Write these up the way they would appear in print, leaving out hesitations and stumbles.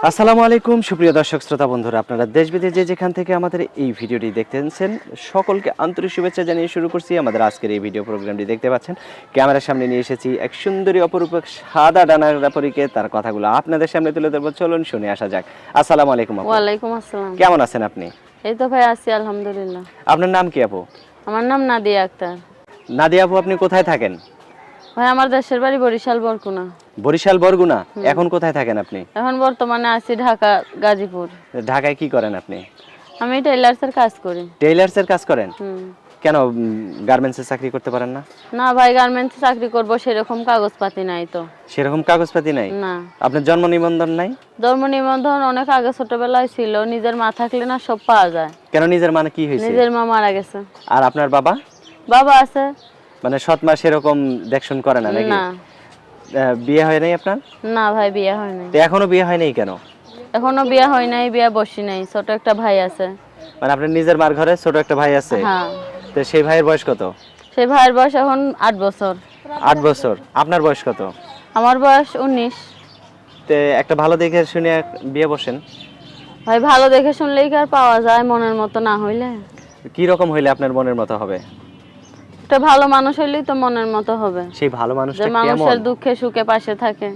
আসসালামু আলাইকুম সুপ্রিয় দর্শক শ্রোতা বন্ধুরা, আপনারা দেশ বিদেশে যেখান থেকে আমাদের এই ভিডিওটি দেখতেছেন সকলকে আন্তরিক শুভেচ্ছা জানিয়ে শুরু করছি আমাদের আজকের এই ভিডিও প্রোগ্রামটি। দেখতে পাচ্ছেন ক্যামেরার সামনে নিয়ে এসেছি এক সুন্দরী অপরূপ সাদা ডানার পরীকে, তার কথাগুলো আপনাদের সামনে তুলে ধরবো। চলুন শুনে আসা যাক। আসসালামু আলাইকুম আপু। ওয়ালাইকুম আসসালাম। কেমন আছেন আপনি? এই তো ভাই আছি আলহামদুলিল্লাহ। আপনার নাম কি আপু? আমার নাম নাদিয়া আক্তার। নাদিয়া আপু, আপনি কোথায় থাকেন? ভাই আমার দেশের বাড়ি বরিশাল বরগুনা। বরিশাল বরগুনা। এখন কোথায় থাকেন আপনি? এখন বর্তমানে আছি ঢাকা গাজীপুর। ঢাকায় কি করেন আপনি? আমি টেইলার্সের কাজ করি। টেইলার্সের কাজ করেন? হুম। কেন গার্মেন্টসে চাকরি করতে পারেন না? না ভাই, গার্মেন্টসে চাকরি করব সেরকম কাগজপাতি নাই তো। সেরকম কাগজপাতি নাই? না। আপনার জন্ম নিবন্ধন নাই? ধর্ম নিবন্ধন অনেক আগে ছোটবেলায় ছিল, নিজের মা থাকলে না সব পাওয়া যায়। কেন, নিজের মানে কি হয়েছে? নিজের মা মারা গেছে। আর আপনার বাবা? বাবা আছে। মানে সৎ মা সেরকম দেখশন করে না নাকি? না। বিয়ে হয় নাই আপনার? না ভাই, বিয়ে হয় নাই। তো এখনো বিয়ে হয় নাই কেন? এখনো বিয়ে হয় নাই, বিয়ে বসি নাই। ছোট একটা ভাই আছে। মানে আপনার নিজের মার ঘরে ছোট একটা ভাই আছে? হ্যাঁ। তো সেই ভাইয়ের বয়স কত? সেই ভাইয়ের বয়স এখন 8 বছর। 8 বছর। আপনার বয়স কত? আমার বয়স 19। তো একটা ভালো দেখে শুনে বিয়ে বসেন। ভাই ভালো দেখে শুনলেই কি আর পাওয়া যায়? মনের মতো না হইলে? কি রকম হইলে আপনার মনের মতো হবে? একটা ভালো মানুষ হইলেই তো মনের মতো হবে। সেই ভালো যে মানুষটা কেমন? মানুষের দুঃখে সুখে পাশে থাকে।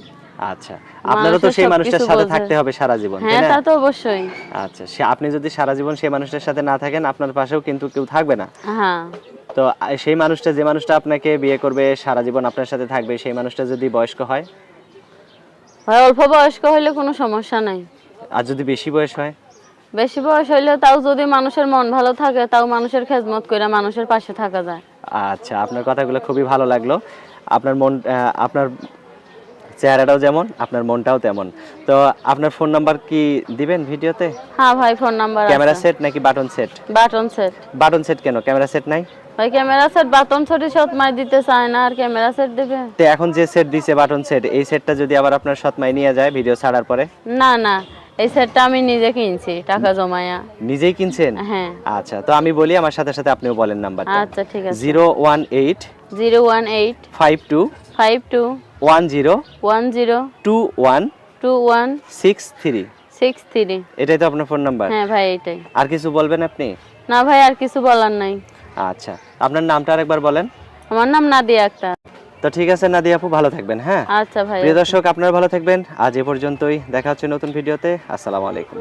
আচ্ছা, আপনারও তো সেই মানুষটার সাথে থাকতে হবে সারা জীবন, তাই হ্যাঁ, না? তা তো অবশ্যই। আচ্ছা, আপনি যদি সারা জীবন সেই মানুষটার সাথে না থাকেন, আপনার পাশেও কিন্তু কেউ থাকবে না। হ্যাঁ। তো সেই মানুষটা, যে মানুষটা আপনাকে বিয়ে করবে, সারা জীবন আপনার সাথে থাকবে, সেই মানুষটা যদি বয়স্ক হয়? ভাই অল্প বয়স্ক হইলে কোনো সমস্যা নাই। আর যদি বেশি বয়স হয়? বেশি বয়স হইলে তাও যদি মানুষের মন ভালো থাকে, তাও মানুষের খেদমত করে মানুষের পাশে থাকা যায়। আচ্ছা, আপনার কথাগুলো খুবই ভালো লাগলো। আপনার মন, আপনার চেহারাটাও যেমন, আপনার মনটাও তেমন। তো আপনার ফোন নাম্বার কি দিবেন ভিডিওতে? হ্যাঁ ভাই, ফোন নাম্বার আছে। ক্যামেরা সেট নাকি button set? Button set. Button set কেন, ক্যামেরা সেট নাই? ভাই ক্যামেরা সেট বাটন সেটই সৎ মাই দিতে চায় না, আর ক্যামেরা সেট দিবে? তো এখন যে সেট দিছে বাটন সেট, এই সেটটা যদি আবার আপনার সৎমাই নিয়ে যায় ভিডিও ছাড়ার পরে? না না, এই সেটটা আমি নিজে কিনছি টাকা জমায়া। নিজেই কিনছেন? হ্যাঁ। আচ্ছা, তো আমি বলি, আমার সাথে সাথে আপনিও বলেন নাম্বারটা। আচ্ছা ঠিক আছে। 018 018 52 52 10 10 21 21 63। 63। এটাই তো আপনার ফোন নাম্বার? হ্যাঁ ভাই, এটাই। আর কিছু বলবেন আপনি? না ভাই, আর কিছু বলার নাই। আচ্ছা, আপনার নামটা আরেকবার বলেন। আমার নাম নাদিয়া আক্তার। তো ঠিক আছে নাদিয়া আপু, ভালো থাকবেন। হ্যাঁ আচ্ছা ভাই। প্রিয় দর্শক, আপনারা ভালো থাকবেন। আজ এ পর্যন্তই, দেখা হচ্ছে নতুন ভিডিওতে। আসসালামু আলাইকুম।